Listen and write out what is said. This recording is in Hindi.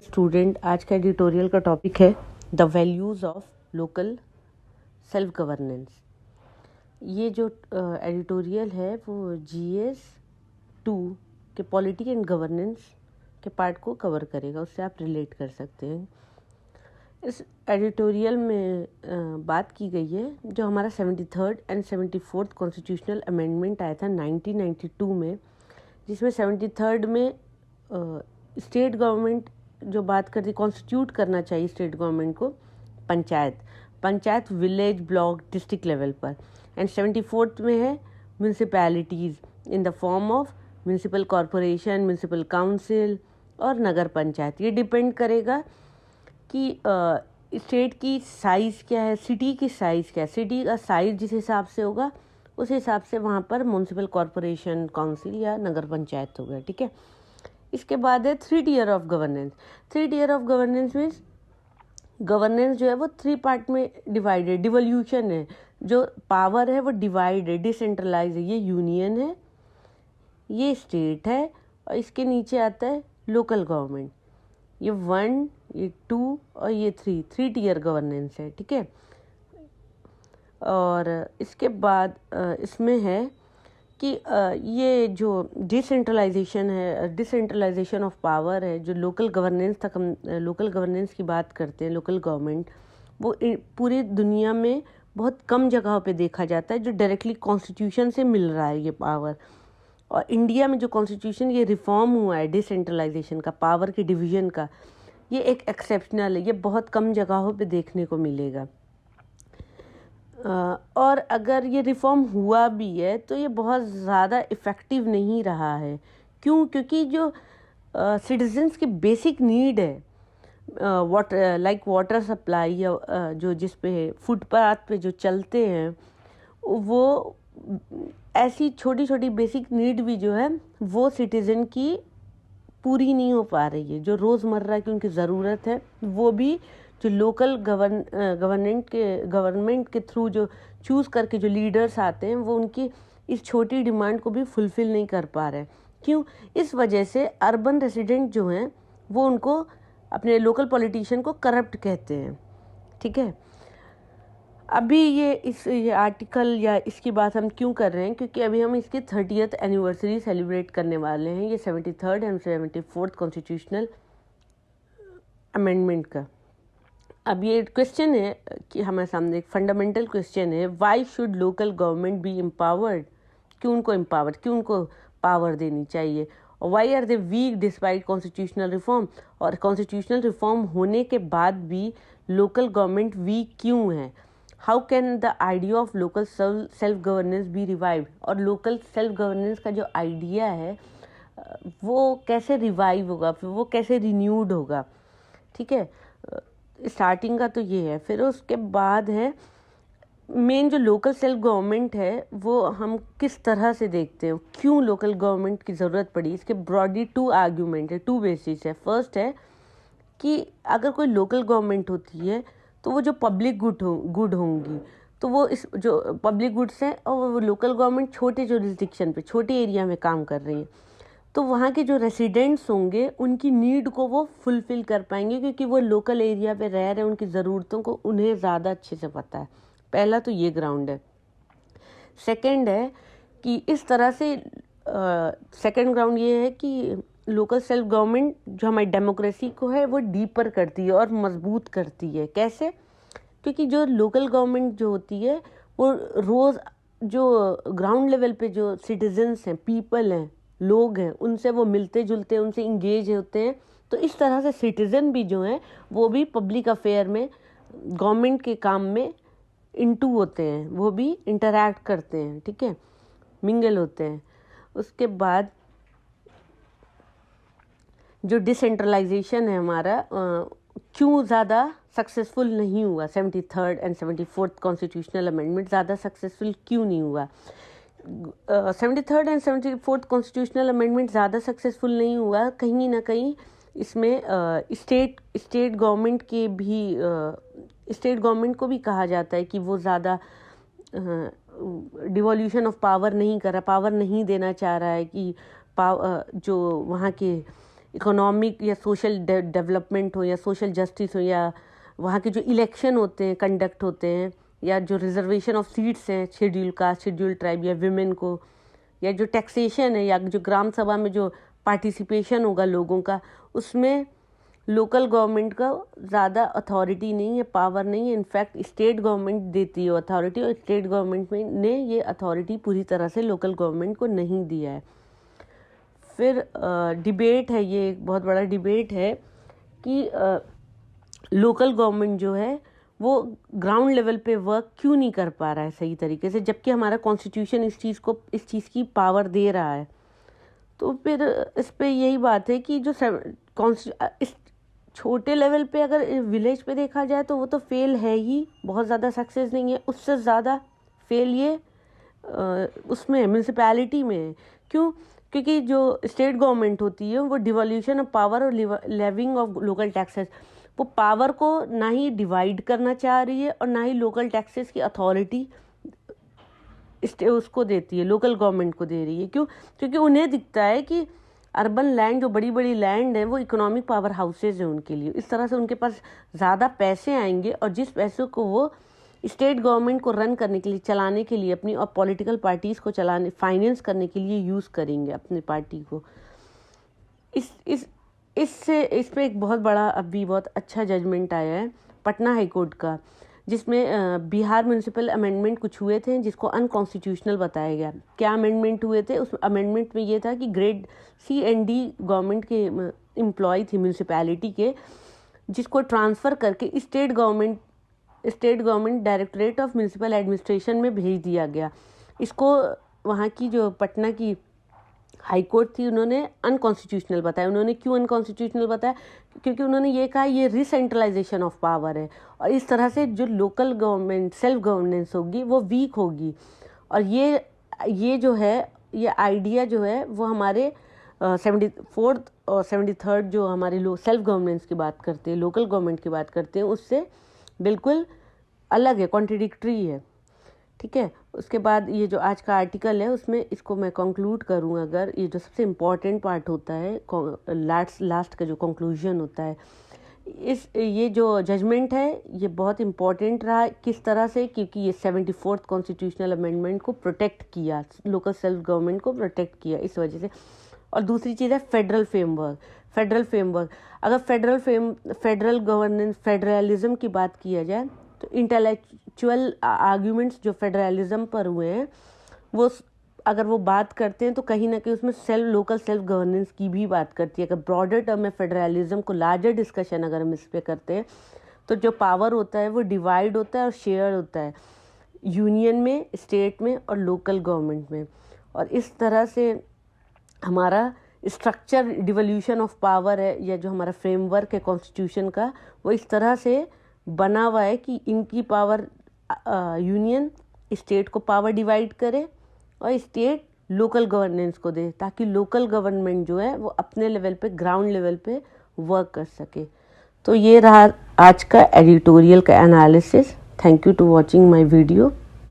स्टूडेंट, आज का एडिटोरियल का टॉपिक है the values of local self governance. ये जो एडिटोरियल है वो जीएस 2 के पॉलिटी एंड गवर्नेंस के पार्ट को कवर करेगा, उससे आप रिलेट कर सकते हैं। इस एडिटोरियल में बात की गई है जो हमारा 73rd and 74th constitutional amendment आया था 1992 में, जिसमें 73rd में स्टेट गवर्नमेंट जो बात करती कॉन्स्टिट्यूट करना चाहिए स्टेट गवर्नमेंट को panchayat village block district level पर, एंड 74th में है municipalities in the form of municipal corporation, municipal council और नगर पंचायत। ये डिपेंड करेगा कि स्टेट की साइज़ क्या है, सिटी की साइज़ क्या है। सिटी का साइज़ जिस हिसाब से होगा उस हिसाब से वहाँ पर म्यूनसिपल कॉरपोरेशन, काउंसिल या नगर पंचायत होगा। ठीक है। इसके बाद है 3 tier of governance. 3 tier of governance means governance जो है वो 3 पार्ट में डिवाइडेड, डिवोल्यूशन है। जो पावर है वो डिवाइड है, डिसेंट्रलाइज है। ये यूनियन है, ये स्टेट है, और इसके नीचे आता है लोकल गवर्नमेंट। ये 1, ये 2 और ये 3 टियर गवर्नेंस है। ठीक है। और इसके बाद इसमें है कि ये जो डिसेंट्रलाइजेशन है, डिसेंट्रलाइजेशन ऑफ पावर है, जो लोकल गवर्नेंस तक हम लोकल गवर्नेंस की बात करते हैं, लोकल गवर्नमेंट, वो पूरी दुनिया में बहुत कम जगहों पे देखा जाता है जो डायरेक्टली कॉन्स्टिट्यूशन से मिल रहा है ये पावर। और इंडिया में जो कॉन्स्टिट्यूशन ये रिफॉर्म हुआ है डिसेंट्रलाइजेशन का, पावर के डिवीज़न का, ये एक एक्सेप्शनल है। ये बहुत कम जगहों पे देखने को मिलेगा। और अगर ये रिफॉर्म हुआ भी है तो ये बहुत ज़्यादा इफ़ेक्टिव नहीं रहा है। क्यों? क्योंकि जो सिटीजन्स की बेसिक नीड है, वाटर सप्लाई, या जो जिस पे फुटपाथ पे जो चलते हैं, वो ऐसी छोटी छोटी बेसिक नीड भी जो है वो सिटीज़न की पूरी नहीं हो पा रही है। जो रोज़मर्रा की उनकी ज़रूरत है वो भी जो लोकल गवर्नमेंट के थ्रू जो चूज़ करके जो लीडर्स आते हैं वो उनकी इस छोटी डिमांड को भी फुलफ़िल नहीं कर पा रहे हैं। क्यों? इस वजह से अर्बन रेसिडेंट जो हैं वो उनको, अपने लोकल पॉलिटिशियन को करप्ट कहते हैं। ठीक है। अभी ये आर्टिकल या इसकी बात हम क्यों कर रहे हैं? क्योंकि अभी हम इसकी 30th एनिवर्सरी सेलिब्रेट करने वाले हैं, ये 73rd and 74th constitutional amendment का। अब ये क्वेश्चन है कि हमारे सामने एक फंडामेंटल क्वेश्चन है, why should local government be empowered? क्यों उनको पावर देनी चाहिए? और why are they weak despite constitutional reform? और कॉन्स्टिट्यूशनल रिफॉर्म होने के बाद भी लोकल गवर्नमेंट वीक क्यों है? How can the idea of local self governance be revived? और लोकल सेल्फ गवर्नेंस का जो आइडिया है वो कैसे रिवाइव होगा, फिर वो कैसे रिन्यूड होगा? ठीक है। स्टार्टिंग का तो ये है। फिर उसके बाद है मेन जो लोकल सेल्फ गवर्नमेंट है वो हम किस तरह से देखते हैं, क्यों लोकल गवर्नमेंट की ज़रूरत पड़ी। इसके ब्रॉडली 2 आर्ग्यूमेंट है, 2 बेसिस है। फर्स्ट है कि अगर कोई लोकल गवर्नमेंट होती है तो वो जो पब्लिक गुड होंगी, तो वो इस जो पब्लिक गुड्स हैं, और वो लोकल गवर्नमेंट छोटे जुरिस्डिक्शन पे, छोटे एरिया में काम कर रही है, तो वहाँ के जो रेसिडेंट्स होंगे उनकी नीड को वो फुलफ़िल कर पाएंगे, क्योंकि वो लोकल एरिया पे रह रहे हैं, उनकी ज़रूरतों को उन्हें ज़्यादा अच्छे से पता है। पहला तो ये ग्राउंड है। सेकंड है कि इस तरह से सेकंड ग्राउंड ये है कि लोकल सेल्फ गवर्नमेंट जो हमारी डेमोक्रेसी को है वो डीपर करती है और मजबूत करती है। कैसे? क्योंकि जो लोकल गवर्नमेंट जो होती है वो रोज़ जो ग्राउंड लेवल पे जो सिटीजन्स हैं, पीपल हैं, लोग हैं, उनसे वो मिलते जुलते हैं, उनसे इंगेज होते हैं। तो इस तरह से सिटीज़न भी जो हैं वो भी पब्लिक अफेयर में, गवर्नमेंट के काम में इंटू होते हैं, वो भी इंटरैक्ट करते हैं। ठीक है, मिंगल होते हैं। उसके बाद जो डिसेंट्रलाइजेशन है हमारा क्यों ज़्यादा सक्सेसफुल नहीं हुआ, 73rd and 74th constitutional amendment ज़्यादा सक्सेसफुल क्यों नहीं हुआ? 73rd and 74th constitutional amendment ज़्यादा सक्सेसफुल नहीं हुआ, कहीं ना कहीं इसमें स्टेट गवर्नमेंट के भी स्टेट गवर्नमेंट को भी कहा जाता है कि वो ज़्यादा डिवोल्यूशन ऑफ पावर नहीं कर रहा, पावर नहीं देना चाह रहा है, कि जो वहाँ के इकोनॉमिक या सोशल डेवलपमेंट हो या सोशल जस्टिस हो या वहाँ के जो इलेक्शन होते हैं कंडक्ट होते हैं या जो रिजर्वेशन ऑफ सीट्स हैं शेड्यूल कास्ट शेड्यूल ट्राइब या विमेन को, या जो टैक्सेशन है या जो ग्राम सभा में जो पार्टिसिपेशन होगा लोगों का, उसमें लोकल गवर्नमेंट का ज़्यादा अथॉरिटी नहीं है, पावर नहीं है। इनफैक्ट स्टेट गवर्नमेंट देती है अथॉरिटी, और स्टेट गवर्नमेंट ने ये अथॉरिटी पूरी तरह से लोकल गवर्नमेंट को नहीं दिया है। फिर डिबेट है, ये एक बहुत बड़ा डिबेट है कि लोकल गवर्नमेंट जो है वो ग्राउंड लेवल पे वर्क क्यों नहीं कर पा रहा है सही तरीके से, जबकि हमारा कॉन्स्टिट्यूशन इस चीज़ की पावर दे रहा है। तो फिर इस पे यही बात है कि जो इस छोटे लेवल पे अगर विलेज पे देखा जाए तो वो तो फेल है ही, बहुत ज़्यादा सक्सेस नहीं है। उससे ज़्यादा फेल ये उसमें म्यूनसिपैलिटी में है। क्यों? क्योंकि जो स्टेट गवर्नमेंट होती है वो डिवोल्यूशन ऑफ पावर और लेविंग ऑफ लोकल टैक्सेस, वो पावर को ना ही डिवाइड करना चाह रही है और ना ही लोकल टैक्सेस की अथॉरिटी उसको देती है, लोकल गवर्नमेंट को दे रही है। क्यों? क्योंकि उन्हें दिखता है कि अर्बन लैंड जो बड़ी बड़ी लैंड है वो इकोनॉमिक पावर हाउसेज है उनके लिए, इस तरह से उनके पास ज़्यादा पैसे आएंगे और जिस पैसों को वो स्टेट गवर्नमेंट को रन करने के लिए, चलाने के लिए अपनी, और पॉलिटिकल पार्टीज़ को चलाने, फाइनेंस करने के लिए यूज़ करेंगे अपनी पार्टी को। इस पे एक बहुत बड़ा अभी बहुत अच्छा जजमेंट आया है पटना हाई कोर्ट का, जिसमें बिहार म्यूनसिपल अमेंडमेंट कुछ हुए थे जिसको अनकॉन्स्टिट्यूशनल बताया गया। क्या अमेंडमेंट हुए थे? उस अमेंडमेंट में ये था कि grade C and D government के एम्प्लॉय थे म्यूनसिपैलिटी के, जिसको ट्रांसफ़र करके state government directorate of municipal administration में भेज दिया गया। इसको वहाँ की जो पटना की हाई कोर्ट थी उन्होंने अनकॉन्स्टिट्यूशनल बताया। उन्होंने क्यों अनकॉन्स्टिट्यूशनल बताया? क्योंकि उन्होंने ये कहा ये रिसेंट्रलाइजेशन ऑफ पावर है और इस तरह से जो लोकल गवर्नमेंट सेल्फ गवर्नेंस होगी वो वीक होगी। और ये जो है, ये आइडिया जो है वो हमारे 74th और 73rd जो हमारे सेल्फ गवर्नेंस की बात करते हैं, लोकल गवर्नमेंट की बात करते हैं, उससे बिल्कुल अलग है, कॉन्ट्रडिक्टरी है। ठीक है। उसके बाद ये जो आज का आर्टिकल है उसमें इसको मैं कंक्लूड करूँ, अगर ये जो सबसे इम्पॉर्टेंट पार्ट होता है, लास्ट का जो कंक्लूजन होता है, ये जो जजमेंट है ये बहुत इम्पॉर्टेंट रहा। किस तरह से? क्योंकि ये 74th कॉन्स्टिट्यूशनल अमेंडमेंट को प्रोटेक्ट किया, लोकल सेल्फ गवर्नमेंट को प्रोटेक्ट किया इस वजह से। और दूसरी चीज़ है फेडरल फ्रेमवर्क। अगर फेडरल गवर्नेंस, फेडरलिज्म की बात किया जाए तो इंटेलेक्चुअल आर्ग्यूमेंट्स जो फेडरलिज्म पर हुए हैं वो अगर वो बात करते हैं तो कहीं ना कहीं उसमें लोकल सेल्फ गवर्नेंस की भी बात करती है। अगर ब्रॉडर टर्म में फेडरलिज्म को लार्जर डिस्कशन अगर हम इस पर करते हैं तो जो पावर होता है वो डिवाइड होता है और शेयर होता है यूनियन में, स्टेट में और लोकल गवर्नमेंट में। और इस तरह से हमारा स्ट्रक्चर डिवोल्यूशन ऑफ पावर है, या जो हमारा फ्रेमवर्क है कॉन्स्टिट्यूशन का, वो इस तरह से बना हुआ है कि इनकी पावर यूनियन स्टेट को पावर डिवाइड करे और स्टेट लोकल गवर्नेंस को दे, ताकि लोकल गवर्नमेंट जो है वो अपने लेवल पे, ग्राउंड लेवल पे वर्क कर सके। तो ये रहा आज का एडिटोरियल का analysis. Thank you to watching my video.